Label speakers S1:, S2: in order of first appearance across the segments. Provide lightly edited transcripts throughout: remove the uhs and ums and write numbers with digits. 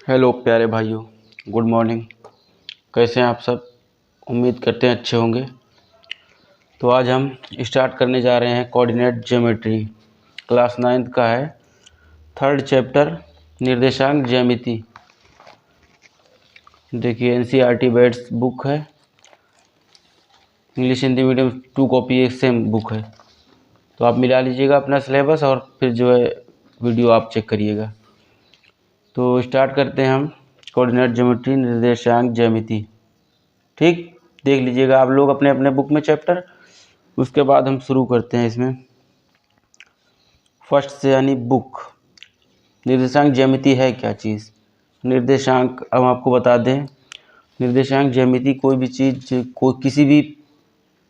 S1: Hello प्यारे भाइयों, good morning. कैसे हैं आप सब? उम्मीद करते हैं अच्छे होंगे। तो आज हम स्टार्ट करने जा रहे हैं कोऑर्डिनेट ज्योमेट्री। क्लास 9th का है, 3rd चैप्टर निर्देशांक ज्यामिति। देखिए एनसीईआरटी बैट्स बुक है, इंग्लिश हिंदी मीडियम 2 कॉपी एक सेम बुक है। तो आप मिला लीजिएगा अपना सिलेबस और फिर जो है वीडियो आप चेक करिएगा। तो स्टार्ट करते हैं हम कोऑर्डिनेट ज्योमेट्री निर्देशांक ज्यामिति। ठीक, देख लीजिएगा आप लोग अपने अपने बुक में चैप्टर। उसके बाद हम शुरू करते हैं इसमें फर्स्ट से, यानी बुक। निर्देशांक ज्यामिति है क्या चीज़? निर्देशांक हम आपको बता दें, निर्देशांक ज्यामिति कोई भी चीज़ को किसी भी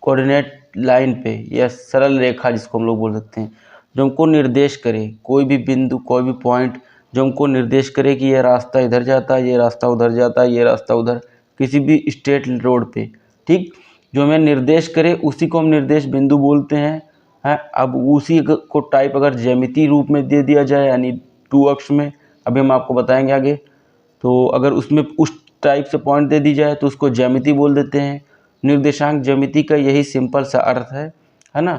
S1: कोऑर्डिनेट लाइन पे या सरल रेखा जिसको हम लोग बोल सकते हैं, जो हमको निर्देश करे, कोई भी बिंदु कोई भी पॉइंट जो हमको निर्देश करे कि ये रास्ता इधर जाता है, ये रास्ता उधर जाता है, ये रास्ता उधर, किसी भी स्ट्रेट रोड पे, ठीक, जो हमें निर्देश करे उसी को हम निर्देश बिंदु बोलते हैं। अब उसी को टाइप अगर ज्यामिति रूप में दे दिया जाए, यानी 2 अक्ष में, अभी हम आपको बताएंगे आगे, तो अगर उसमें उस टाइप से पॉइंट दे दी जाए तो उसको ज्यामिति बोल देते हैं। निर्देशांक ज्यामिति का यही सिंपल सा अर्थ है ना।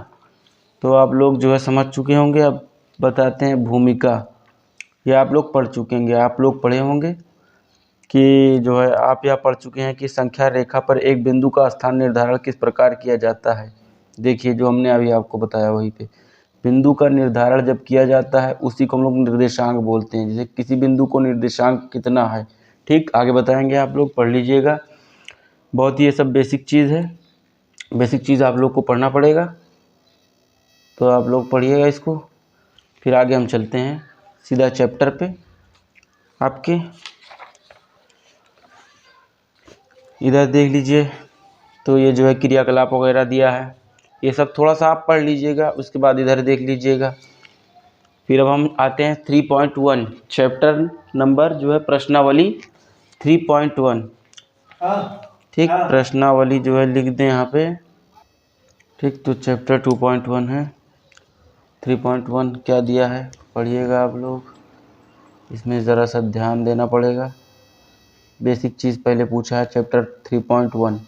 S1: तो आप लोग जो है समझ चुके होंगे। अब बताते हैं भूमिका। ये आप लोग पढ़ चुके होंगे, आप लोग पढ़े होंगे कि जो है आप यह पढ़ चुके हैं कि संख्या रेखा पर एक बिंदु का स्थान निर्धारण किस प्रकार किया जाता है। देखिए जो हमने अभी आपको बताया वहीं पे बिंदु का निर्धारण जब किया जाता है उसी को हम लोग निर्देशांक बोलते हैं। जैसे किसी बिंदु को निर्देशांक कितना है, ठीक, आगे बताएंगे, आप लोग पढ़ लीजिएगा। बहुत ही ये सब बेसिक चीज़ है, बेसिक चीज़ आप लोग को पढ़ना पड़ेगा, तो आप लोग पढ़िएगा इसको। फिर आगे हम चलते हैं सीधा चैप्टर पे। आपके इधर देख लीजिए, तो ये जो है क्रियाकलाप वगैरह दिया है, ये सब थोड़ा सा आप पढ़ लीजिएगा, उसके बाद इधर देख लीजिएगा। फिर अब हम आते हैं 3.1 चैप्टर नंबर जो है प्रश्नावली 3.1। ठीक, प्रश्नावली जो है लिख दें यहाँ पे। ठीक, तो चैप्टर 2.1 है। 3.1 क्या दिया है पढ़िएगा आप लोग, इसमें ज़रा सा ध्यान देना पड़ेगा। बेसिक चीज़ पहले पूछा है चैप्टर 3.1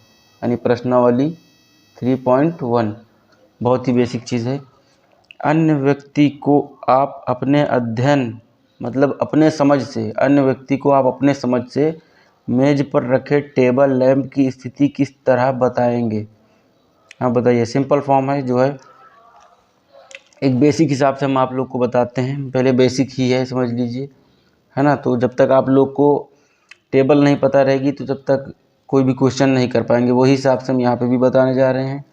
S1: यानी प्रश्नावली 3.1, बहुत ही बेसिक चीज़ है। अन्य व्यक्ति को आप अपने अध्ययन मतलब अपने समझ से, अन्य व्यक्ति को आप अपने समझ से मेज पर रखे टेबल लैंप की स्थिति किस तरह बताएंगे। हाँ बताइए, सिंपल फॉर्म है जो है, एक बेसिक हिसाब से हम आप लोग को बताते हैं। पहले बेसिक ही है, समझ लीजिए, है ना। तो जब तक आप लोग को टेबल नहीं पता रहेगी तो तब तक कोई भी क्वेश्चन नहीं कर पाएंगे। वही हिसाब से हम यहाँ पे भी बताने जा रहे हैं।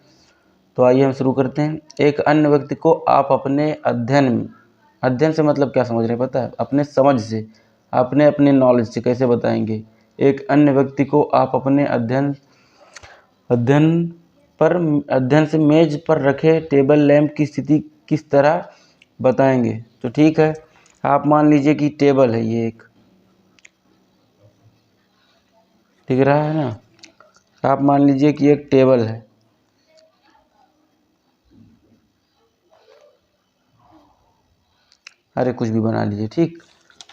S1: तो आइए हम शुरू करते हैं। एक अन्य व्यक्ति को आप अपने अध्ययन से मतलब क्या समझ रहे हैं पता है? अपने समझ से, अपने नॉलेज से कैसे बताएंगे। एक अन्य व्यक्ति को आप अपने अध्ययन से मेज पर रखे टेबल लैंप की स्थिति किस तरह बताएंगे। तो ठीक है, आप मान लीजिए कि टेबल है, ये एक दिख रहा है ना, आप मान लीजिए कि एक टेबल है। अरे कुछ भी बना लीजिए, ठीक।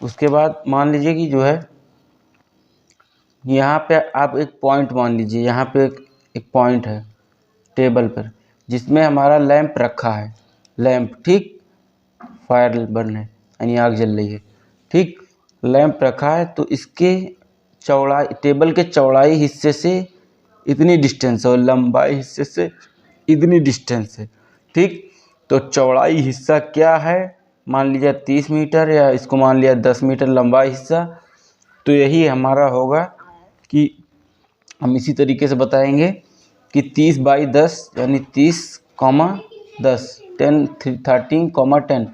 S1: उसके बाद मान लीजिए कि जो है यहाँ पे आप एक पॉइंट मान लीजिए, यहाँ पे एक पॉइंट है टेबल पर जिसमें हमारा लैंप रखा है, लैंप, ठीक, फायर बर्न है यानी आग जल रही है, ठीक, लैंप रखा है। तो इसके चौड़ाई, टेबल के चौड़ाई हिस्से से इतनी डिस्टेंस है और लंबाई हिस्से से इतनी डिस्टेंस है, ठीक। तो चौड़ाई हिस्सा क्या है, मान लीजिए 30 मीटर, या इसको मान लिया 10 मीटर लंबाई हिस्सा। तो यही हमारा होगा कि हम इसी तरीके से बताएंगे कि 30/10 यानी 30,10 13,10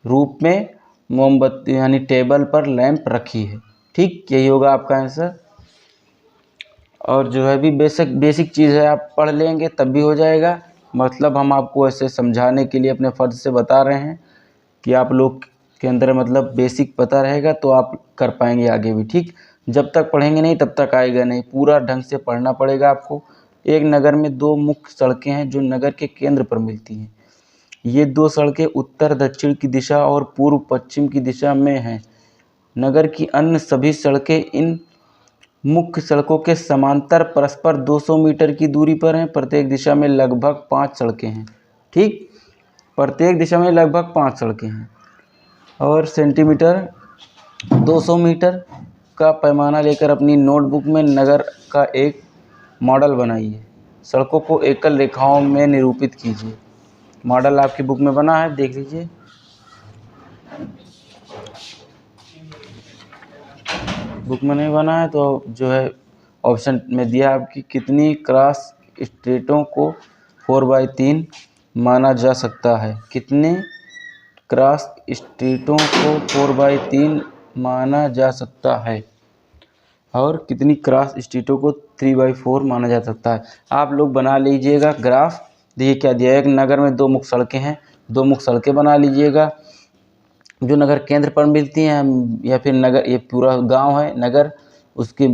S1: रूप में मोमबत्ती यानी टेबल पर लैंप रखी है, ठीक, यही होगा आपका आंसर। और जो है भी बेसिक चीज़ है, आप पढ़ लेंगे तब भी हो जाएगा। मतलब हम आपको ऐसे समझाने के लिए अपने फ़र्ज से बता रहे हैं कि आप लोग के अंदर मतलब बेसिक पता रहेगा तो आप कर पाएंगे आगे भी, ठीक। जब तक पढ़ेंगे नहीं तब तक आएगा नहीं, पूरा ढंग से पढ़ना पड़ेगा आपको। एक नगर में 2 मुख्य सड़कें हैं जो नगर के केंद्र पर मिलती हैं। ये 2 सड़कें उत्तर दक्षिण की दिशा और पूर्व पश्चिम की दिशा में हैं। नगर की अन्य सभी सड़कें इन मुख्य सड़कों के समांतर परस्पर 200 मीटर की दूरी पर हैं। प्रत्येक दिशा में लगभग 5 सड़कें हैं। ठीक, प्रत्येक दिशा में लगभग 5 सड़कें हैं। और सेंटीमीटर 200 मीटर का पैमाना लेकर अपनी नोटबुक में नगर का एक मॉडल बनाइए। सड़कों को एकल रेखाओं में निरूपित कीजिए। मॉडल आपकी बुक में बना है, देख लीजिए। बुक में नहीं बना है तो जो है ऑप्शन में दिया आपकी, कितनी क्रॉस स्ट्रीटों को 4/3 माना जा सकता है। कितने क्रॉस स्ट्रीटों को 4/3 माना जा सकता है और कितनी क्रॉस स्ट्रीटों को 3/4 माना जा सकता है। आप लोग बना लीजिएगा ग्राफ। देखिए क्या दिया है, एक नगर में 2 मुख्य सड़कें हैं, 2 मुख्य सड़कें बना लीजिएगा जो नगर केंद्र पर मिलती हैं, या फिर नगर, ये पूरा गांव है, नगर उसके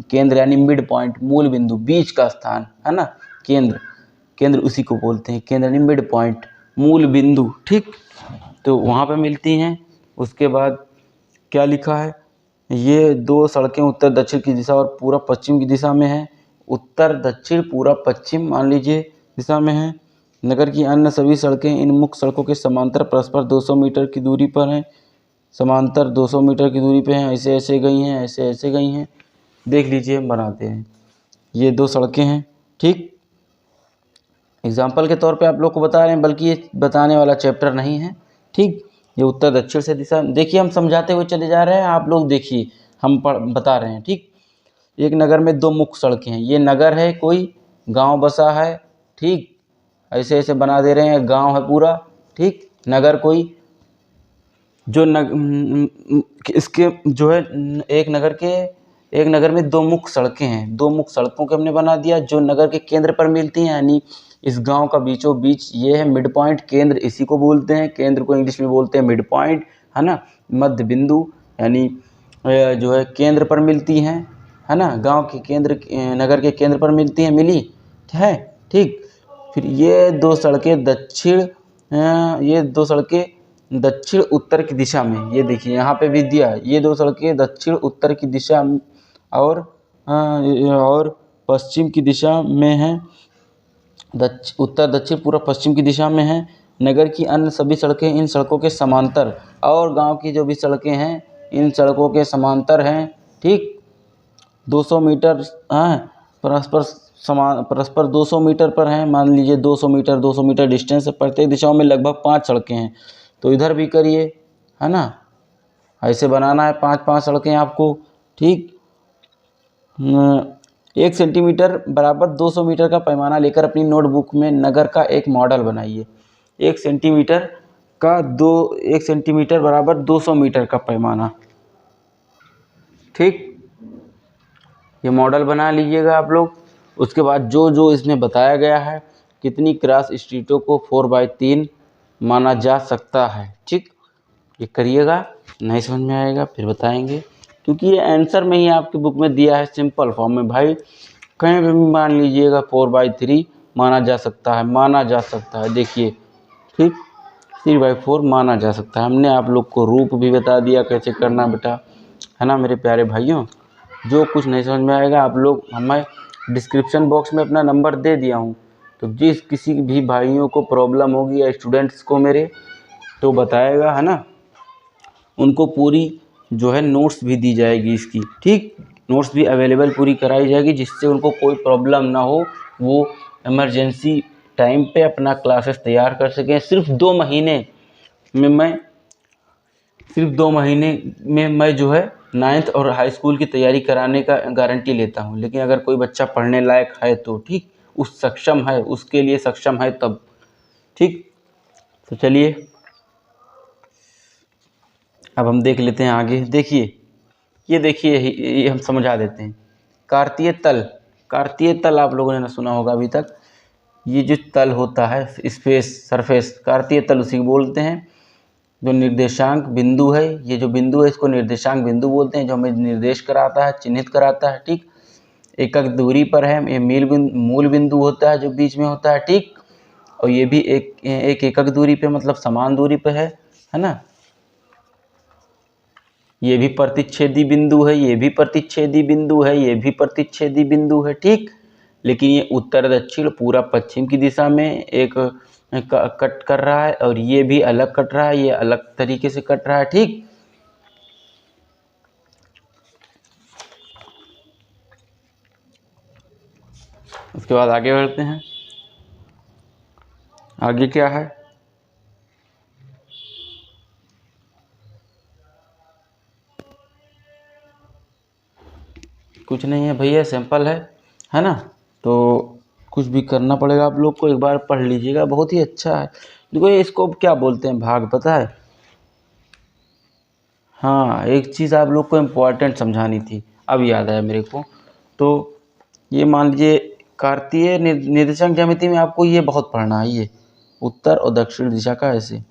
S1: केंद्र यानी मिड पॉइंट, मूल बिंदु, बीच का स्थान है ना, केंद्र, केंद्र उसी को बोलते हैं केंद्र यानी मिड पॉइंट, मूल बिंदु। ठीक, तो वहाँ पे मिलती हैं। उसके बाद क्या लिखा है, ये 2 सड़कें उत्तर दक्षिण की दिशा और पूर्व पश्चिम की दिशा में हैं। उत्तर दक्षिण पूर्व पश्चिम मान लीजिए दिशा में है। नगर की अन्य सभी सड़कें इन मुख्य सड़कों के समांतर परस्पर 200 मीटर की दूरी पर हैं। समांतर 200 मीटर की दूरी पे हैं, ऐसे ऐसे गई हैं, ऐसे ऐसे गई हैं। देख लीजिए, हम बनाते हैं। ये 2 सड़कें हैं। ठीक, एग्जाम्पल के तौर पे आप लोग को बता रहे हैं, बल्कि ये बताने वाला चैप्टर नहीं है। ठीक, ये उत्तर दक्षिण से दिशा, देखिए हम समझाते हुए चले जा रहे हैं, आप लोग देखिए हम बता रहे हैं। ठीक, एक नगर में 2 मुख्य सड़कें हैं। ये नगर है, कोई गांव बसा है। ठीक, ऐसे ऐसे बना दे रहे हैं, गांव है पूरा। ठीक, नगर कोई जो इसके जो है एक नगर में 2 मुख्य सड़कें हैं। 2 मुख्य सड़कों के हमने बना दिया जो नगर के केंद्र पर मिलती हैं, यानी इस गांव का बीचों बीच ये है मिड पॉइंट, केंद्र इसी को बोलते हैं, केंद्र को इंग्लिश में बोलते हैं मिड पॉइंट, है ना। मध्य बिंदु यानी जो है केंद्र पर मिलती हैं, है ना, गांव के केंद्र, नगर के केंद्र पर मिलती हैं, मिली है। ठीक, फिर ये 2 सड़कें दक्षिण उत्तर की दिशा में, ये देखिए यहाँ पे भी दिया, ये 2 सड़कें दक्षिण उत्तर की दिशा और पश्चिम की दिशा में हैं। उत्तर दक्षिण पूर्व पश्चिम की दिशा में हैं। नगर की अन्य सभी सड़कें इन सड़कों के समांतर, और गांव की जो भी सड़कें हैं इन सड़कों के समांतर हैं। ठीक, 200 मीटर परस्पर 200 मीटर पर हैं। मान लीजिए 200 मीटर डिस्टेंस है। प्रत्येक दिशाओं में लगभग 5 सड़कें हैं। तो इधर भी करिए, है ना, ऐसे बनाना है 5-5 सड़कें आपको। ठीक, 1 सेंटीमीटर बराबर 200 मीटर का पैमाना लेकर अपनी नोटबुक में नगर का एक मॉडल बनाइए। 1 सेंटीमीटर बराबर 200 मीटर का पैमाना। ठीक, ये मॉडल बना लीजिएगा आप लोग। उसके बाद जो जो इसमें बताया गया है, कितनी क्रॉस स्ट्रीटों को 4/3 माना जा सकता है। ठीक, ये करिएगा, नहीं समझ में आएगा फिर बताएंगे, क्योंकि ये आंसर में ही आपकी बुक में दिया है सिंपल फॉर्म में। भाई कहीं भी मान लीजिएगा 4/3 माना जा सकता है, देखिए। ठीक, 3/4 माना जा सकता है। हमने आप लोग को रूप भी बता दिया कैसे करना बेटा, है ना मेरे प्यारे भाइयों। जो कुछ नहीं समझ में आएगा आप लोग, हमें डिस्क्रिप्शन बॉक्स में अपना नंबर दे दिया हूँ, तो जिस किसी भी भाइयों को प्रॉब्लम होगी या स्टूडेंट्स को मेरे, तो बताएगा, है ना, उनको पूरी जो है नोट्स भी दी जाएगी इसकी। ठीक, नोट्स भी अवेलेबल पूरी कराई जाएगी, जिससे उनको कोई प्रॉब्लम ना हो, वो इमरजेंसी टाइम पे अपना क्लासेस तैयार कर सकें। सिर्फ 2 महीने में मैं जो है 9th और हाई स्कूल की तैयारी कराने का गारंटी लेता हूँ। लेकिन अगर कोई बच्चा पढ़ने लायक है तो ठीक, उसके लिए सक्षम है तब। ठीक, तो चलिए अब हम देख लेते हैं आगे। देखिए, ये देखिए, ये हम समझा देते हैं। कार्तीय तल आप लोगों ने ना सुना होगा अभी तक। ये जो तल होता है, सरफेस, कार्तीय तल उसी को बोलते हैं। जो निर्देशांक बिंदु है, ये जो बिंदु है इसको निर्देशांक बिंदु बोलते हैं, जो हमें निर्देश कराता है, चिन्हित कराता है। ठीक, एकक दूरी पर है। ये मूल बिंदु होता है जो बीच में होता है। ठीक, और ये भी एक एकक दूरी पे, मतलब समान दूरी पे है ना। ये भी प्रतिच्छेदी बिंदु है, ये भी प्रतिच्छेदी बिंदु है, ये भी प्रतिच्छेदी बिंदु है, ठीक। लेकिन ये उत्तर दक्षिण पूरा पश्चिम की दिशा में एक कट कर रहा है, और ये भी अलग कट रहा है, ये अलग तरीके से कट रहा है, ठीक। उसके बाद आगे बढ़ते हैं। आगे क्या है, कुछ नहीं है भैया, सिंपल है ना। तो कुछ भी करना पड़ेगा आप लोग को, एक बार पढ़ लीजिएगा, बहुत ही अच्छा है। देखो ये इसको क्या बोलते हैं, भाग, पता है। हाँ, एक चीज़ आप लोग को इम्पोर्टेंट समझानी थी, अब याद आया मेरे को। तो ये मान लीजिए कार्तीय निर्देशांक ज्यामिति में आपको ये बहुत पढ़ना है, ये उत्तर और दक्षिण दिशा का ऐसे।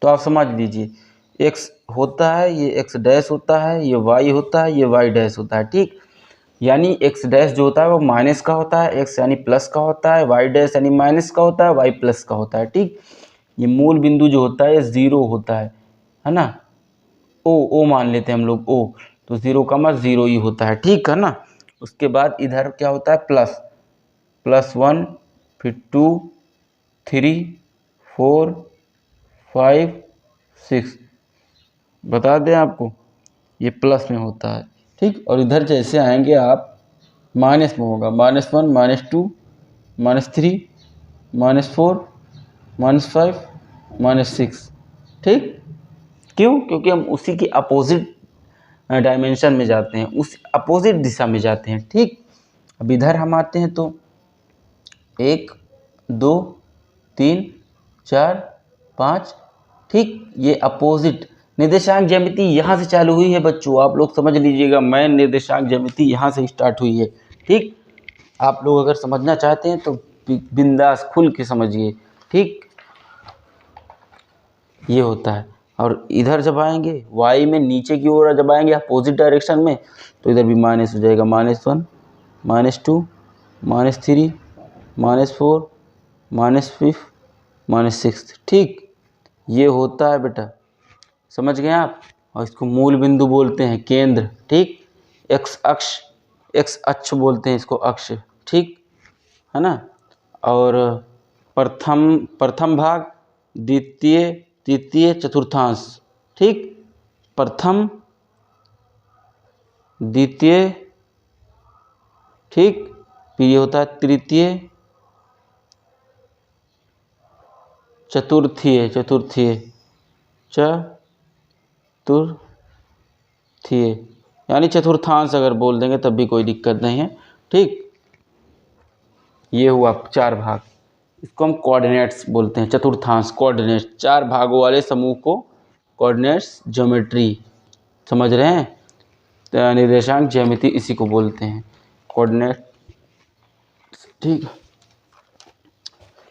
S1: तो आप समझ लीजिए, एक्स होता है, ये एक्स डैश होता है, ये वाई होता है, ये वाई डैश होता है, ठीक। यानी एक्स डैश जो होता है वो माइनस का होता है, एक्स यानी प्लस का होता है, वाई डैश यानी माइनस का होता है, वाई प्लस का होता है, ठीक। ये मूल बिंदु जो होता है ज़ीरो होता है ना। ओ मान लेते हैं हम लोग, ओ, तो 0,0 ही होता है, ठीक है ना। उसके बाद इधर क्या होता है, +1, फिर 2, 3, 4, 5, 6, बता दें आपको, ये प्लस में होता है, ठीक। और इधर जैसे आएंगे आप, माइनस में होगा, -1, -2, -3, -4, -5, -6, ठीक। क्यों? क्योंकि हम उसी की अपोजिट डायमेंशन में जाते हैं, उस अपोजिट दिशा में जाते हैं, ठीक। अब इधर हम आते हैं तो 1, 2, 3, 4, 5, ठीक। ये अपोजिट निर्देशांक ज्यामिति यहाँ से चालू हुई है बच्चों, आप लोग समझ लीजिएगा, मेन निर्देशांक ज्यामिति यहाँ से स्टार्ट हुई है, ठीक। आप लोग अगर समझना चाहते हैं तो बिंदास खुल के समझिए, ठीक। ये होता है। और इधर जब आएंगे वाई में नीचे की ओर जब आएंगे अपोजिट डायरेक्शन में, तो इधर भी माइनस हो जाएगा, -1, -2, -3, -4, -5, -6, ठीक। ये होता है बेटा, समझ गए आप। और इसको मूल बिंदु बोलते हैं, केंद्र, ठीक। एक्स अक्ष बोलते हैं इसको, अक्ष, ठीक है ना। और प्रथम भाग, द्वितीय, तृतीय, चतुर्थांश, ठीक। प्रथम, द्वितीय, ठीक। फिर ये होता है तृतीय, चतुर्थीय, यानी चतुर्थांश अगर बोल देंगे तब भी कोई दिक्कत नहीं है, ठीक। ये हुआ 4 भाग, इसको हम कोऑर्डिनेट्स बोलते हैं, चतुर्थांश कोऑर्डिनेट्स, 4 भागों वाले समूह को कोऑर्डिनेट्स ज्योमेट्री, समझ रहे हैं। तो निर्देशांक ज्यामिति इसी को बोलते हैं, कोऑर्डिनेट, ठीक।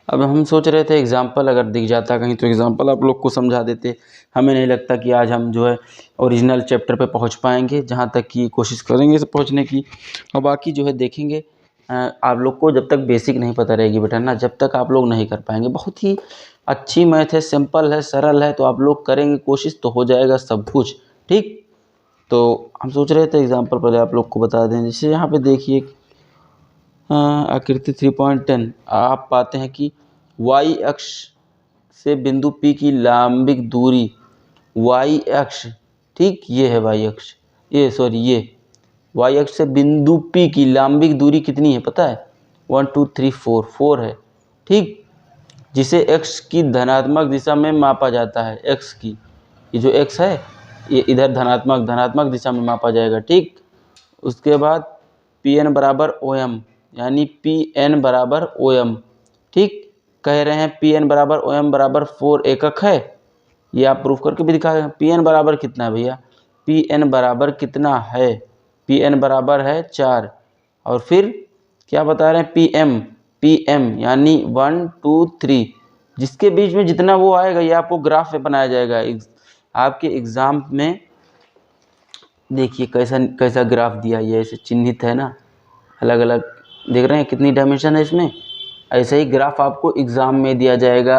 S1: अब हम सोच रहे थे एग्जाम्पल अगर दिख जाता कहीं तो एग्जाम्पल आप लोग को समझा देते। हमें नहीं लगता कि आज हम जो है ओरिजिनल चैप्टर पे पहुंच पाएंगे, जहां तक कि कोशिश करेंगे पहुंचने की, और बाकी जो है देखेंगे। आप लोग को जब तक बेसिक नहीं पता रहेगी बेटा ना, जब तक आप लोग नहीं कर पाएंगे। बहुत ही अच्छी मैथ है, सिंपल है, सरल है, तो आप लोग करेंगे कोशिश तो हो जाएगा सब कुछ, ठीक। तो हम सोच रहे थे एग्जाम्पल पहले आप लोग को बता दें। जैसे यहाँ पे देखिए आकृति 3.10, आप पाते हैं कि y अक्ष से बिंदु P की लंबिक दूरी, y अक्ष, ठीक, ये है y अक्ष, ये y अक्ष से बिंदु P की लंबिक दूरी कितनी है पता है, 1 2 3 4 है, ठीक। जिसे x की धनात्मक दिशा में मापा जाता है, x की, ये जो x है ये इधर धनात्मक दिशा में मापा जाएगा, ठीक। उसके बाद Pn बराबर OM, यानी Pn बराबर OM, ठीक। कह रहे हैं Pn बराबर OM बराबर 4 एकक है, ये आप प्रूफ करके भी दिखा रहे हैं। Pn बराबर कितना है भैया, Pn बराबर कितना है, Pn बराबर है 4, और फिर क्या बता रहे हैं, Pm यानी 1 2 3, जिसके बीच में जितना वो आएगा ये आपको ग्राफ में बनाया जाएगा आपके एग्ज़ाम में। देखिए कैसा ग्राफ दिया, ये ऐसे चिन्हित है ना, अलग अलग देख रहे हैं कितनी डायमेंशन है इसमें। ऐसे ही ग्राफ आपको एग्ज़ाम में दिया जाएगा,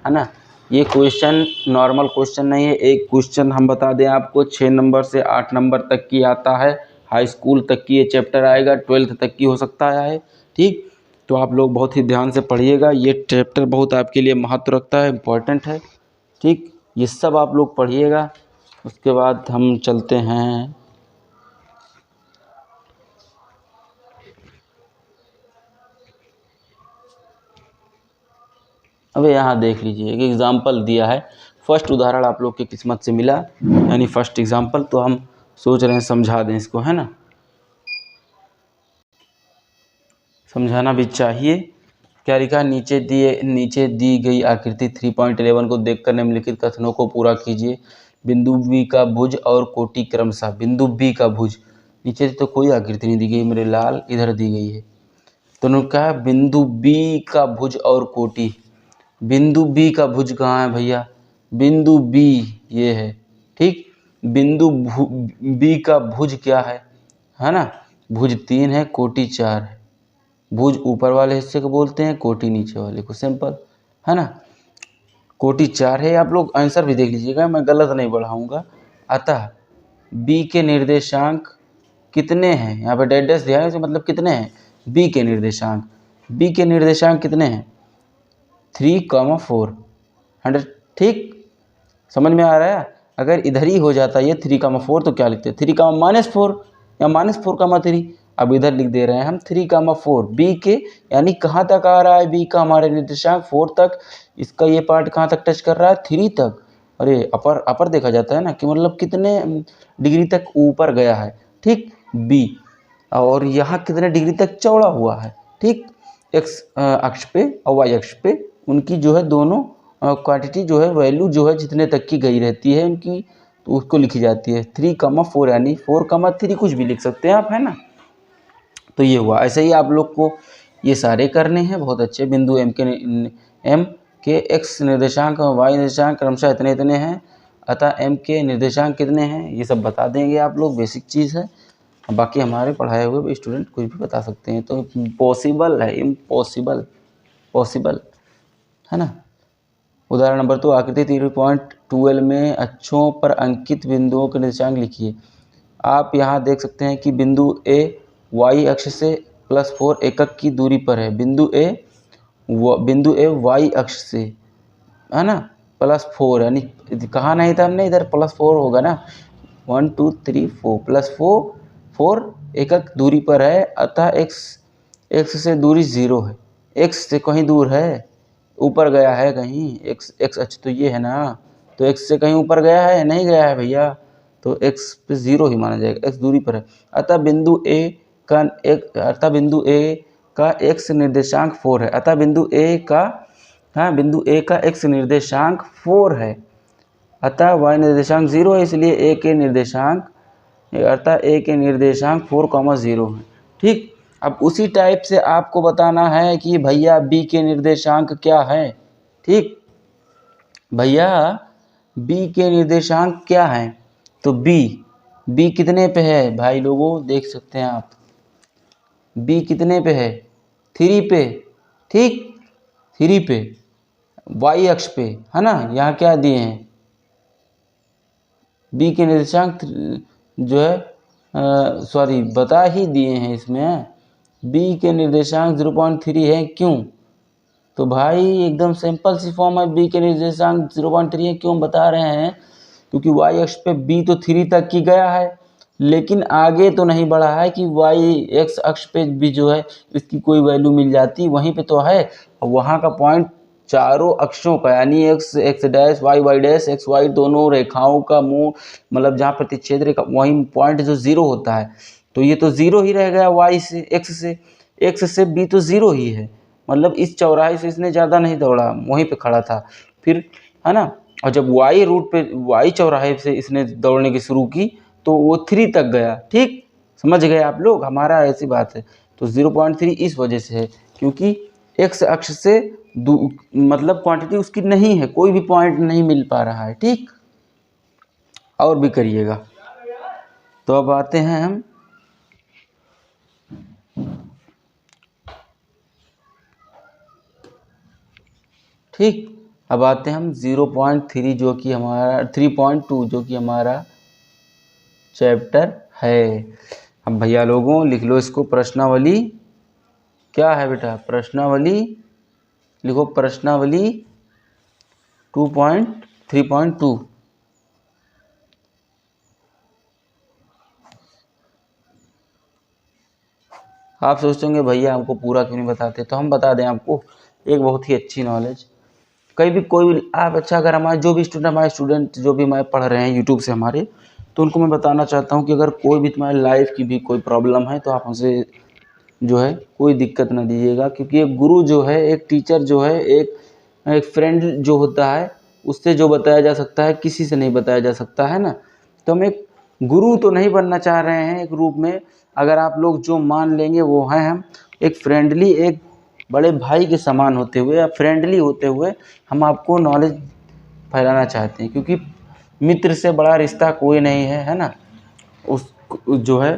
S1: है ना। ये क्वेश्चन नॉर्मल क्वेश्चन नहीं है, एक क्वेश्चन हम बता दें आपको 6 नंबर से 8 नंबर तक की आता है, हाई स्कूल तक की ये चैप्टर आएगा, 12th तक की हो सकता है। ठीक, तो आप लोग बहुत ही ध्यान से पढ़िएगा, ये चैप्टर बहुत आपके लिए महत्व रखता है, इम्पोर्टेंट है। ठीक, ये सब आप लोग पढ़िएगा। उसके बाद हम चलते हैं अब यहाँ देख लीजिए, एक एग्ज़ाम्पल दिया है। फर्स्ट उदाहरण आप लोग की किस्मत से मिला, यानी फर्स्ट एग्ज़ाम्पल, तो हम सोच रहे हैं समझा दें इसको, है ना, समझाना भी चाहिए। क्या लिखा, नीचे दी गई आकृति 3.11 को देखकर निम्नलिखित कथनों को पूरा कीजिए। बिंदु बी का भुज और कोटि क्रमशः, बिंदु बी का भुज, नीचे तो कोई आकृति नहीं दी गई मेरे लाल, इधर दी गई है। तो उन्होंने कहा बिंदु बी का भुज और कोटि, बिंदु बी का भुज कहाँ है भैया, बिंदु बी ये है। ठीक, बिंदु बी का भुज क्या है ना, भुज 3 है, कोटि 4 है। भुज ऊपर वाले हिस्से को बोलते हैं, कोटि नीचे वाले को, सिंपल है ना। कोटि 4 है, आप लोग आंसर भी देख लीजिएगा, मैं गलत नहीं बढ़ाऊंगा। अतः बी के निर्देशांक कितने हैं, यहाँ पे डेड डैश दिया है, मतलब कितने हैं, बी के निर्देशांक, बी के निर्देशांक कितने हैं, 3,4 100। ठीक, समझ में आ रहा है। अगर इधर ही हो जाता ये 3,4 तो क्या लिखते, 3,-4 या -4,3, अब इधर लिख दे रहे हैं हम 3,4 बी के, यानी कहाँ तक आ रहा है बी का हमारे निर्देशांक 4 तक, इसका ये पार्ट कहाँ तक टच कर रहा है, 3 तक। अरे अपर देखा जाता है ना, कि मतलब कितने डिग्री तक ऊपर गया है। ठीक, बी, और यहाँ कितने डिग्री तक चौड़ा हुआ है। ठीक, एक्स अक्ष पे और वाई अक्ष पे उनकी जो है दोनों क्वांटिटी जो है, वैल्यू जो है जितने तक की गई रहती है उनकी, तो उसको लिखी जाती है 3,4, यानी 4,3 कुछ भी लिख सकते हैं आप, है ना। तो ये हुआ, ऐसे ही आप लोग को ये सारे करने हैं। बहुत अच्छे, बिंदु एम के एक्स निर्देशांक और वाई निर्देशांक क्रमशः इतने इतने हैं, अतः एम के निर्देशांक कितने हैं ये सब बता देंगे आप लोग, बेसिक चीज़ है। बाकी हमारे पढ़ाए हुए स्टूडेंट कुछ भी बता सकते हैं, तो पॉसिबल है, इम्पॉसिबल पॉसिबल, है ना। उदाहरण नंबर 2, आकृति 3.12 में अक्षों पर अंकित बिंदुओं के निर्देशांक लिखिए। आप यहाँ देख सकते हैं कि बिंदु ए वाई अक्ष से +4 एकक की दूरी पर है, बिंदु ए वाई अक्ष से, है ना, +4, यानी कहाँ नहीं था हमने, इधर +4 होगा ना, 1 2 3 4 +4 एकक दूरी पर है, अतः एक्स से दूरी 0 है, एक्स से कहीं दूर है, ऊपर गया है कहीं, एक्स अक्ष तो ये है ना, तो एक्स से कहीं ऊपर गया है, नहीं गया है भैया, तो एक्स पे 0 ही माना जाएगा, एक्स दूरी पर है। अतः बिंदु ए का एक्स निर्देशांक 4 है, अतः बिंदु ए का एक्स निर्देशांक 4 है, अतः वाई निर्देशांक 0 है, इसलिए ए के निर्देशांक 4,0 है। ठीक, अब उसी टाइप से आपको बताना है कि भैया बी के निर्देशांक क्या है। ठीक, भैया बी के निर्देशांक क्या हैं, तो बी कितने पे है भाई लोगों, देख सकते हैं आप, बी कितने पे है, 3 पे। ठीक, 3 पे, वाई अक्ष पे, है ना, यहाँ क्या दिए हैं, बी के निर्देशांक जो है सॉरी बता ही दिए हैं इसमें, बी के निर्देशांक 0.3 है, क्यों, तो भाई एकदम सिंपल सी फॉर्म है, बी के निर्देशांक 0.3 है, क्यों बता रहे हैं, क्योंकि वाई अक्ष पे बी तो 3 तक की गया है, लेकिन आगे तो नहीं बढ़ा है कि वाई एक्स अक्ष पे भी जो है इसकी कोई वैल्यू मिल जाती, वहीं पे तो है, और वहाँ का पॉइंट चारों अक्षों का, यानी X dash Y dash X Y दोनों रेखाओं का मुंह, मतलब जहाँ प्रतिच्छेद रेखा वहीं पॉइंट जो 0 होता है, तो ये तो 0 ही रह गया, वाई से एक्स से बी तो 0 ही है, मतलब इस चौराहे से इसने ज़्यादा नहीं दौड़ा, वहीं पे खड़ा था फिर, है ना। और जब वाई रूट पे, वाई चौराहे से इसने दौड़ने की शुरू की तो वो 3 तक गया। ठीक, समझ गए आप लोग, हमारा ऐसी बात है। तो 0.3 इस वजह से है क्योंकि एक्स अक्ष से मतलब क्वांटिटी उसकी नहीं है, कोई भी पॉइंट नहीं मिल पा रहा है। ठीक, और भी करिएगा। तो अब आते हैं हम ठीक, अब आते हैं हम 0.3 जो कि हमारा 3.2 जो कि हमारा चैप्टर है। अब भैया लोगों लिख लो इसको, प्रश्नावली क्या है बेटा, प्रश्नावली लिखो, प्रश्नावली 3.2। आप सोचते होंगे भैया हमको पूरा क्यों नहीं बताते, तो हम बता दें आपको एक बहुत ही अच्छी नॉलेज। कहीं भी कोई भी आप अच्छा, अगर हमारे जो भी स्टूडेंट जो भी हमारे पढ़ रहे हैं यूट्यूब से हमारे, तो उनको मैं बताना चाहता हूँ कि अगर कोई भी तुम्हारे लाइफ की भी कोई प्रॉब्लम है तो आप हमसे जो है कोई दिक्कत ना दीजिएगा, क्योंकि एक गुरु जो है, एक टीचर जो है, एक फ्रेंड जो होता है, उससे जो बताया जा सकता है किसी से नहीं बताया जा सकता है ना। तो हम एक गुरु तो नहीं बनना चाह रहे हैं एक रूप में, अगर आप लोग जो मान लेंगे वो हैं हम एक फ्रेंडली, एक बड़े भाई के समान होते हुए या फ्रेंडली होते हुए हम आपको नॉलेज फैलाना चाहते हैं, क्योंकि मित्र से बड़ा रिश्ता कोई नहीं है ना। उस जो है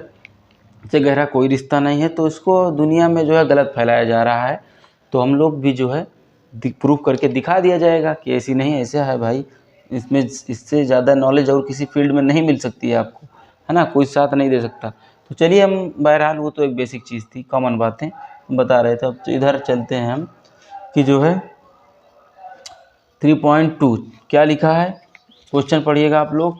S1: से गहरा कोई रिश्ता नहीं है, तो इसको दुनिया में जो है गलत फैलाया जा रहा है। तो हम लोग भी जो है प्रूफ करके दिखा दिया जाएगा कि ऐसी नहीं ऐसा है भाई, इसमें इससे ज़्यादा नॉलेज और किसी फील्ड में नहीं मिल सकती है आपको, है ना, कोई साथ नहीं दे सकता। तो चलिए हम बहरहाल वो तो एक बेसिक चीज़ थी, कॉमन बातें बता रहे थे। अब तो इधर चलते हैं हम कि जो है 3.2 क्या लिखा है, क्वेश्चन पढ़िएगा आप लोग।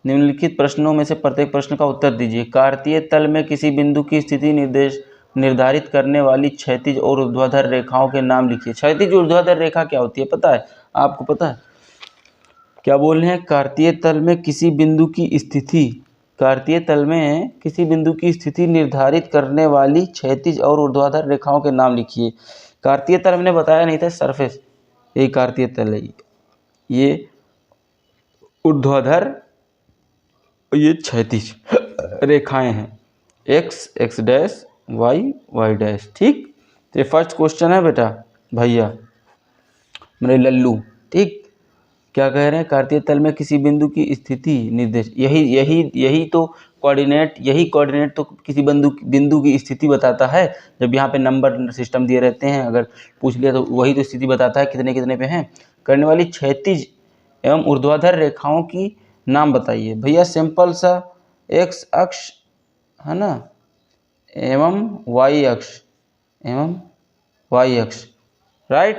S1: निम्नलिखित प्रश्नों में से प्रत्येक प्रश्न का उत्तर दीजिए। कार्तीय तल में किसी बिंदु की स्थिति निर्धारित करने वाली क्षैतिज और ऊर्ध्वाधर रेखाओं के नाम लिखिए। क्षैतिज ऊर्ध्वाधर रेखा क्या होती है पता है आपको, पता है क्या बोल रहे हैं? कार्तीय तल में किसी बिंदु की स्थिति, कार्तीय तल में किसी बिंदु की स्थिति निर्धारित करने वाली क्षैतिज और ऊर्ध्वाधर रेखाओं के नाम लिखिए। कार्तीय तल मैंने बताया नहीं था, सरफेस, यही कार्तीय तल है। ये ऊर्ध्वाधर, ये क्षैतिज रेखाएं हैं, X X dash Y Y dash. ठीक, तो ये फर्स्ट क्वेश्चन है बेटा भैया मेरे लल्लू। ठीक, क्या कह रहे हैं? कार्तीय तल में किसी बिंदु की स्थिति निर्देश, यही तो कोऑर्डिनेट, यही कोऑर्डिनेट तो किसी बिंदु की स्थिति बताता है। जब यहाँ पे नंबर सिस्टम दिए रहते हैं, अगर पूछ लिया तो वही तो स्थिति बताता है कितने कितने पे हैं। करने वाली क्षैतिज एवं ऊर्ध्वाधर रेखाओं की नाम बताइए। भैया सिंपल सा, एक्स अक्ष है ना, एवं वाई अक्ष, एवं वाई अक्ष, राइट।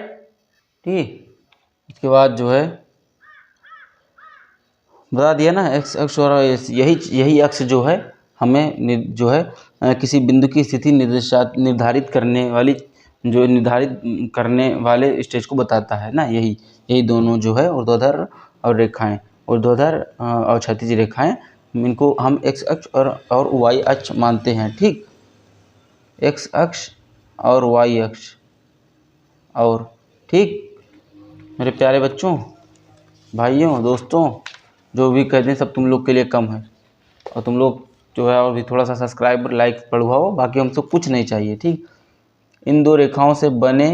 S1: ठीक, इसके बाद जो है बता दिया ना, एक्स अक्ष और यही अक्ष जो है हमें जो है किसी बिंदु की स्थिति निर्धारित करने वाली, जो निर्धारित करने वाले स्टेज को बताता है ना। यही दोनों जो है ऊर्ध्वाधर और रेखाएं, ऊर्ध्वाधर और क्षैतिज रेखाएं, इनको हम एक्स अक्ष और वाई अक्ष मानते हैं। ठीक, एक्स अक्ष और वाई अक्ष। और ठीक मेरे प्यारे बच्चों, भाइयों, दोस्तों, जो भी कहते हैं सब तुम लोग के लिए कम है, और तुम लोग जो है और भी थोड़ा सा सब्सक्राइब लाइक बढ़वाओ, बाकी हमसे कुछ नहीं चाहिए। ठीक, इन दो रेखाओं से बने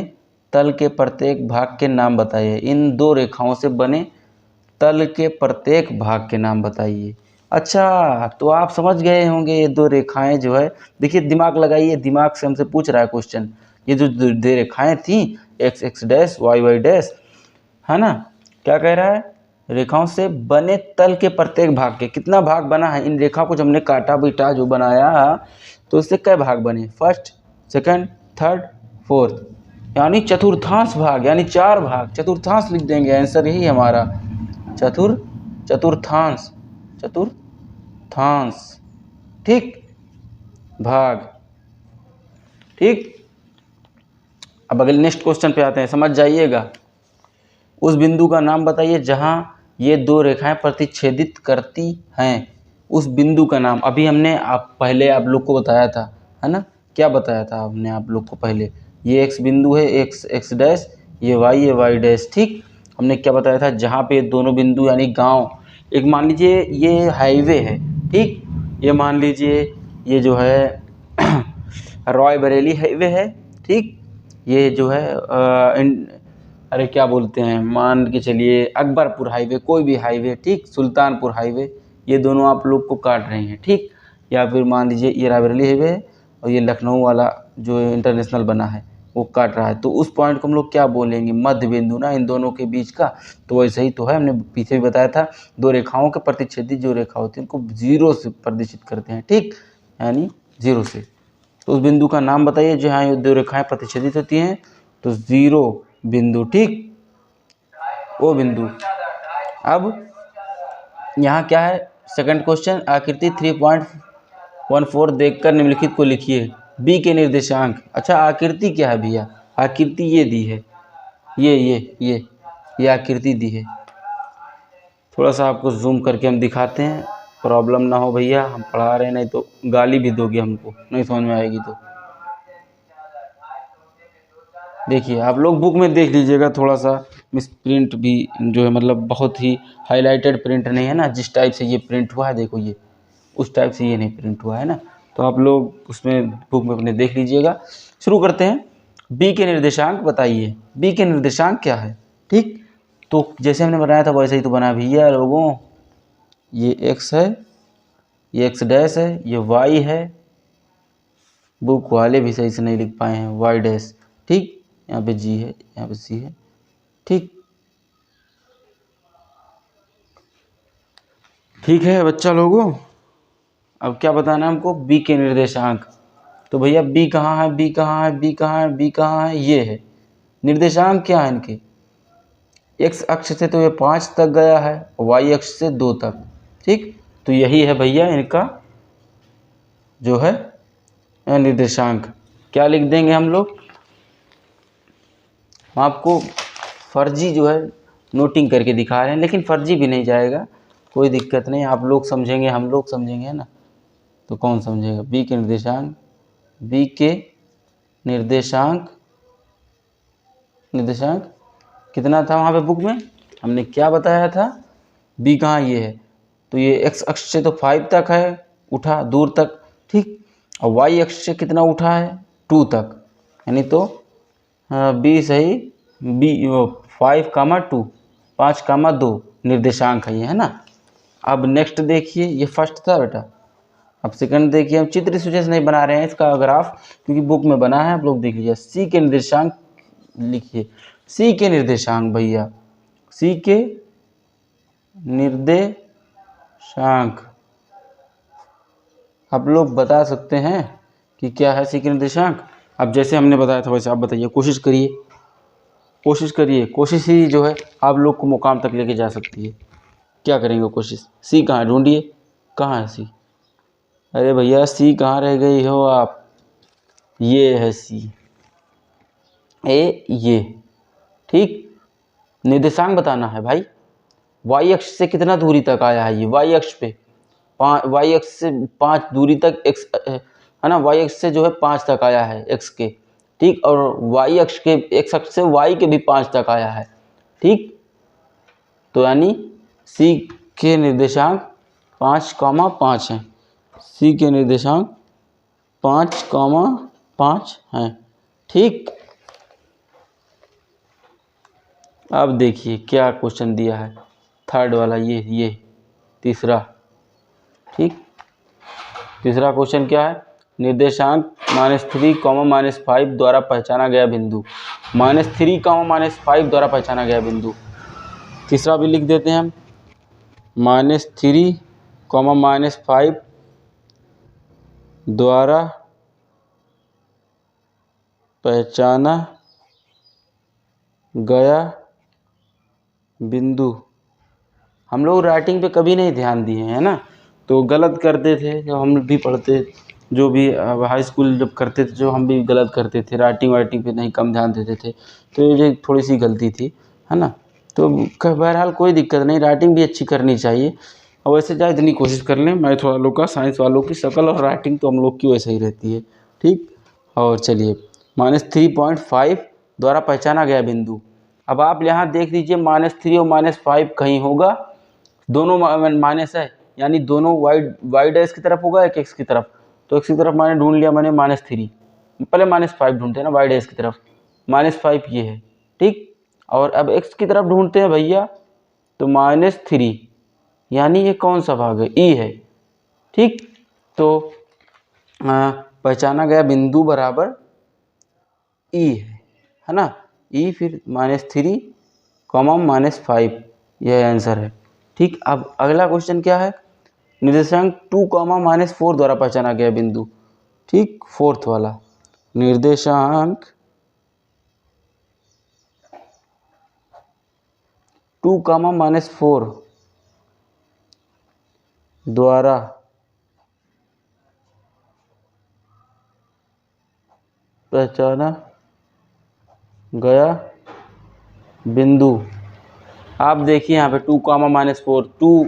S1: तल के प्रत्येक भाग के नाम बताइए। इन दो रेखाओं से बने तल के प्रत्येक भाग के नाम बताइए। अच्छा, तो आप समझ गए होंगे ये दो रेखाएं जो है, देखिए दिमाग लगाइए, दिमाग से हमसे पूछ रहा है क्वेश्चन। ये जो दो रेखाएं थी, X X dash Y Y dash, है ना, क्या कह रहा है? रेखाओं से बने तल के प्रत्येक भाग के, कितना भाग बना है इन रेखाओं को जब हमने काटा बीटा जो बनाया, तो इससे कई भाग बने? फर्स्ट, सेकंड, थर्ड, फोर्थ, यानी चतुर्थांश भाग, यानी 4 भाग। चतुर्थांश लिख देंगे, आंसर यही हमारा चतुर्थांश, चतुर्थांश। ठीक, भाग। ठीक, अब अगले नेक्स्ट क्वेश्चन पे आते हैं, समझ जाइएगा। उस बिंदु का नाम बताइए जहां ये दो रेखाएं प्रतिच्छेदित करती हैं। उस बिंदु का नाम अभी हमने पहले आप लोग को बताया था, है ना, क्या बताया था हमने आप लोग को पहले? ये एक्स बिंदु है, एक्स एक्स डैश, ये वाई डैश। ठीक, हमने क्या बताया था? जहाँ पे दोनों बिंदु यानी गांव, एक मान लीजिए ये हाईवे है, ठीक, ये मान लीजिए ये जो है रॉय बरेली हाईवे है। ठीक, ये जो है अरे क्या बोलते हैं, मान के चलिए अकबरपुर हाईवे, कोई भी हाईवे, ठीक, सुल्तानपुर हाईवे, ये दोनों आप लोग को काट रहे हैं। ठीक, या फिर मान लीजिए ये रायबरेली हाईवे है और ये लखनऊ वाला जो इंटरनेशनल बना है, वो काट रहा है, तो उस पॉइंट को हम लोग क्या बोलेंगे, मध्य बिंदु ना इन दोनों के बीच का। तो वैसे ही तो है, हमने पीछे भी बताया था, दो रेखाओं के प्रतिच्छेदी जो रेखा होती है उनको 0 से प्रदर्शित करते हैं, ठीक, यानी 0 से। तो उस बिंदु का नाम बताइए जहाँ ये दो रेखाएं प्रतिच्छेदित होती हैं, तो 0 बिंदु, ठीक, वो बिंदु। अब यहाँ क्या है, सेकंड क्वेश्चन, आकृति 3.14 देखकर निम्नलिखित को लिखिए, बी के निर्देशांक। अच्छा, आकृति क्या है भैया, आकृति ये दी है, ये आकृति दी है। थोड़ा सा आपको जूम करके हम दिखाते हैं, प्रॉब्लम ना हो भैया, हम पढ़ा रहे हैं, नहीं तो गाली भी दोगे हमको, नहीं समझ में आएगी तो। देखिए आप लोग बुक में देख लीजिएगा, थोड़ा सा मिस प्रिंट भी जो है, मतलब बहुत ही हाईलाइटेड प्रिंट नहीं है ना, जिस टाइप से ये प्रिंट हुआ है, देखो ये उस टाइप से ये नहीं प्रिंट हुआ है ना, तो आप लोग उसमें बुक में अपने देख लीजिएगा। शुरू करते हैं, बी के निर्देशांक बताइए, बी के निर्देशांक क्या है, ठीक। तो जैसे हमने बनाया था वैसे ही तो बना भैया लोगों, ये एक्स है, ये एक्स डैश है, ये वाई है, बुक वाले भी सही से नहीं लिख पाए हैं, वाई डैश, ठीक, यहाँ पे जी है, यहाँ पे सी है, ठीक, ठीक है बच्चा लोगों। अब क्या बताना है हमको, बी के निर्देशांक। तो भैया बी कहाँ है, बी कहाँ है, बी कहाँ है, बी कहाँ है, ये है। निर्देशांक क्या है इनके, एक्स अक्ष से तो ये 5 तक गया है, वाई अक्ष से 2 तक, ठीक। तो यही है भैया इनका जो है निर्देशांक। क्या लिख देंगे हम लोग, हम आपको फर्जी जो है नोटिंग करके दिखा रहे हैं, लेकिन फर्जी भी नहीं जाएगा, कोई दिक्कत नहीं, आप लोग समझेंगे, हम लोग समझेंगे ना, तो कौन समझेगा। बी के निर्देशांक, बी के निर्देशांक, निर्देशांक कितना था वहाँ पे बुक में, हमने क्या बताया था, बी कहाँ, ये है, तो ये एक्स अक्ष से तो 5 तक है, उठा दूर तक, ठीक, और वाई अक्ष से कितना उठा है, 2 तक, यानी तो बी सही, बी 5,2, 5,2 निर्देशांक है ये, है ना। अब नेक्स्ट देखिए, ये फर्स्ट था बेटा, अब सेकंड देखिए, हम चित्र सूची से नहीं बना रहे हैं इसका ग्राफ, क्योंकि बुक में बना है, आप लोग देख लीजिए। सी के निर्देशांक लिखिए, सी के निर्देशांक भैया, सी के निर्देशांक आप लोग बता सकते हैं कि क्या है सी के निर्देशांक। अब जैसे हमने बताया था वैसे आप बताइए, कोशिश करिए, कोशिश करिए, कोशिश ही जो है आप लोग को मुकाम तक लेके जा सकती है। क्या करेंगे कोशिश, सी कहाँ है ढूंढिए, कहाँ है सी, अरे भैया सी कहाँ रह गई हो आप, ये है सी, ये, ठीक। निर्देशांक बताना है भाई, वाई अक्ष से कितना दूरी तक आया है, ये वाई अक्ष पे वाई अक्ष से 5 दूरी तक एक्स है ना, वाई अक्ष से जो है 5 तक आया है एक्स के, ठीक, और वाई अक्ष के एक्स अक्ष से वाई के भी 5 तक आया है, ठीक। तो यानी सी के निर्देशांक 5,5 हैं, सी के निर्देशांक 5,5 हैं, ठीक। अब देखिए क्या क्वेश्चन दिया है, थर्ड वाला, ये तीसरा, ठीक। तीसरा क्वेश्चन क्या है, निर्देशांक -3, -5 द्वारा पहचाना गया बिंदु, -3, -5 द्वारा पहचाना गया बिंदु। तीसरा भी लिख देते हैं हम, -3, -5 द्वारा पहचाना गया बिंदु। हम लोग राइटिंग पे कभी नहीं ध्यान दिए हैं ना, तो गलत करते थे, जब हम भी पढ़ते, जो भी हाई स्कूल जब करते थे, जो हम भी गलत करते थे, राइटिंग वाइटिंग पे नहीं कम ध्यान देते थे, तो ये थोड़ी सी गलती थी, है ना। तो बहरहाल कोई दिक्कत नहीं, राइटिंग भी अच्छी करनी चाहिए, और वैसे चाहे इतनी कोशिश कर लें, मैथ वालों का, साइंस वालों की शक्ल और राइटिंग तो हम लोग की वैसे ही रहती है, ठीक। और चलिए, -3.5 द्वारा पहचाना गया बिंदु। अब आप यहाँ देख लीजिए, -3 और -5 कहीं होगा, दोनों माइनस है, यानी दोनों वाई डैश की तरफ होगा, एक एक्स की तरफ, तो एक्स की तरफ मैंने ढूंढ लिया, मैंने -3, पहले -5 ढूंढते हैं ना वाई डैश की तरफ, -5 ये है, ठीक। और अब एक्स की तरफ ढूंढते हैं भैया, तो -3, यानी ये कौन सा भाग है, ई है, ठीक। तो पहचाना गया बिंदु बराबर ई है ना, ई फिर -3 -5, यह आंसर है। ठीक, अब अगला क्वेश्चन क्या है, निर्देशांक 2, -4 द्वारा पहचाना गया बिंदु। ठीक, फोर्थ वाला, निर्देशांक 2, -4 द्वारा पहचाना गया बिंदु। आप देखिए यहाँ पे 2, -4, 2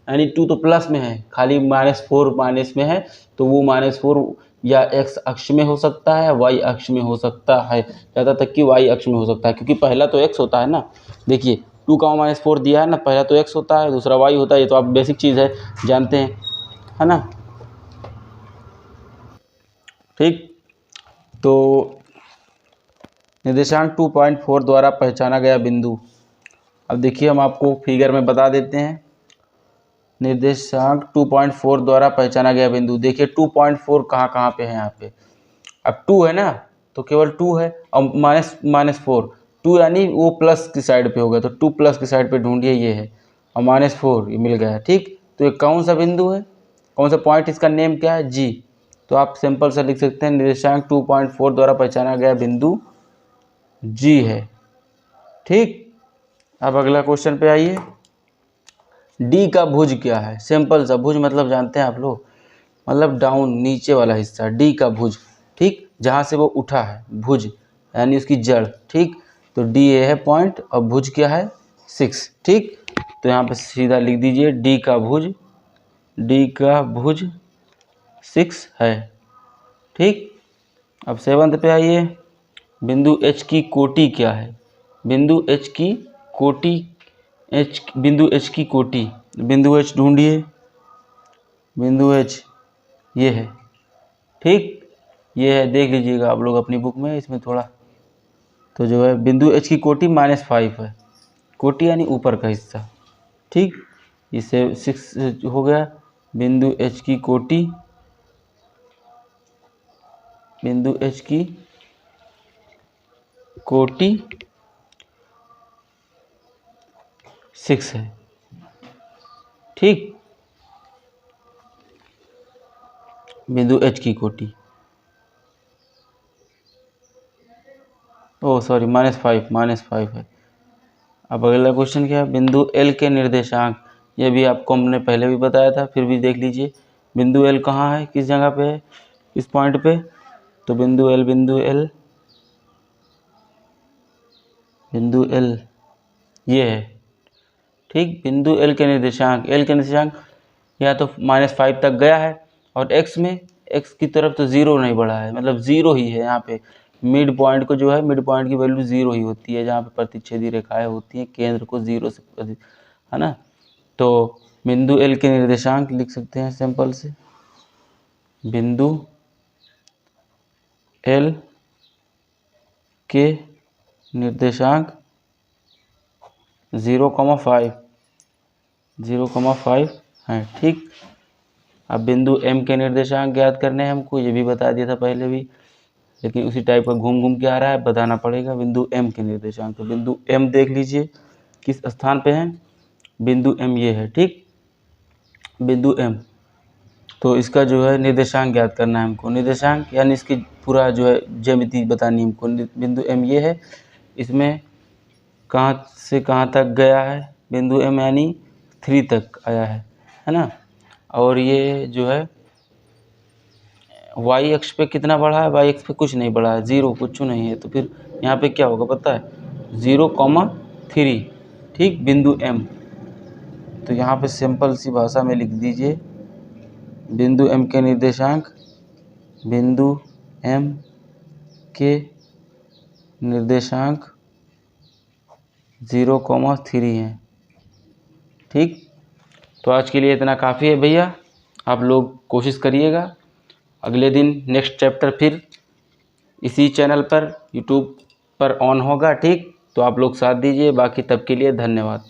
S1: यानी 2 तो प्लस में है, खाली -4 माइनस में है, तो वो -4 या x अक्ष में हो सकता है, y अक्ष में हो सकता है, ज़्यादा तक कि y अक्ष में हो सकता है, क्योंकि पहला तो x होता है ना। देखिए 2, -4 दिया है ना, पहला तो x होता है, दूसरा y होता है, ये तो आप बेसिक चीज़ है, जानते हैं, है ना। ठीक, तो निर्देशांक 2.4 द्वारा पहचाना गया बिंदु। अब देखिए हम आपको फिगर में बता देते हैं, निर्देशांक 2.4 द्वारा पहचाना गया बिंदु। देखिए 2.4 कहाँ पे है, यहाँ पे अब 2 है ना, तो केवल 2 है, और -4, 2 यानी वो प्लस की साइड पे होगा, तो 2 प्लस की साइड पे ढूंढिए, ये है, और -4 ये मिल गया। ठीक, तो ये कौन सा बिंदु है, कौन सा पॉइंट, इसका नेम क्या है, जी। तो आप सिंपल सा लिख सकते हैं, निर्देशांक 2.4 द्वारा पहचाना गया बिंदु जी है। ठीक, अब अगला क्वेश्चन पे आइए, डी का भुज क्या है। सिंपल सा, भुज मतलब जानते हैं आप लोग, मतलब डाउन, नीचे वाला हिस्सा, डी का भुज। ठीक, जहाँ से वो उठा है, भुज यानी उसकी जड़। ठीक, तो डी ए है पॉइंट, और भुज क्या है, 6। ठीक, तो यहाँ पे सीधा लिख दीजिए, डी का भुज 6 है। ठीक, अब 7th पे आइए, बिंदु एच की कोटि क्या है। बिंदु एच की कोटि, बिंदु एच की कोटि, बिंदु एच ढूंढिए, बिंदु एच ये है। ठीक, ये है, देख लीजिएगा आप लोग अपनी बुक में, इसमें थोड़ा तो जो है बिंदु एच की कोटि -5 है, कोटि यानी ऊपर का हिस्सा। ठीक, इससे 6 हो गया, बिंदु एच की कोटि, बिंदु एच की कोटि 6 है। ठीक, बिंदु एच की कोटि, ओह सॉरी -5 है। अब अगला क्वेश्चन क्या है, बिंदु एल के निर्देशांक। ये भी आपको हमने पहले भी बताया था, फिर भी देख लीजिए, बिंदु एल कहाँ है, किस जगह पे है, किस पॉइंट पे, तो बिंदु एल ये है। ठीक, बिंदु एल के निर्देशांक या तो -5 तक गया है, और एक्स की तरफ तो 0 नहीं बढ़ा है, मतलब 0 ही है। यहाँ पे मिड पॉइंट को जो है, मिड पॉइंट की वैल्यू 0 ही होती है, जहाँ पे प्रतिच्छेदी रेखाएं होती हैं, केंद्र को 0 से, है ना। तो बिंदु एल के निर्देशांक लिख सकते हैं सिंपल से, बिंदु एल के निर्देशांक 0,5 हैं। ठीक, अब बिंदु एम के निर्देशांक ज्ञात करने हैं हमको, ये भी बता दिया था पहले भी, लेकिन उसी टाइप का घूम घूम के आ रहा है, बताना पड़ेगा। बिंदु एम के निर्देशांक, तो बिंदु एम देख लीजिए किस स्थान पे है, बिंदु एम ये है। ठीक, बिंदु एम, तो इसका जो है निर्देशांक ज्ञात करना है हमको, निर्देशांक यानी इसकी पूरा जो है ज्यामिति बतानी है हमको। बिंदु एम ये है, इसमें कहाँ से कहाँ तक गया है, बिंदु एम यानी 3 तक आया है ना। और ये जो है y अक्ष पे कितना बढ़ा है, y अक्ष पे कुछ नहीं बढ़ा है, 0, कुछ नहीं है, तो फिर यहाँ पे क्या होगा पता है, 0,3। ठीक, बिंदु m, तो यहाँ पे सिंपल सी भाषा में लिख दीजिए, बिंदु m के निर्देशांक, बिंदु m के निर्देशांक 0,3 हैं। ठीक, तो आज के लिए इतना काफ़ी है भैया, आप लोग कोशिश करिएगा। अगले दिन नेक्स्ट चैप्टर फिर इसी चैनल पर यूट्यूब पर ऑन होगा। ठीक, तो आप लोग साथ दीजिए, बाकी तब के लिए धन्यवाद।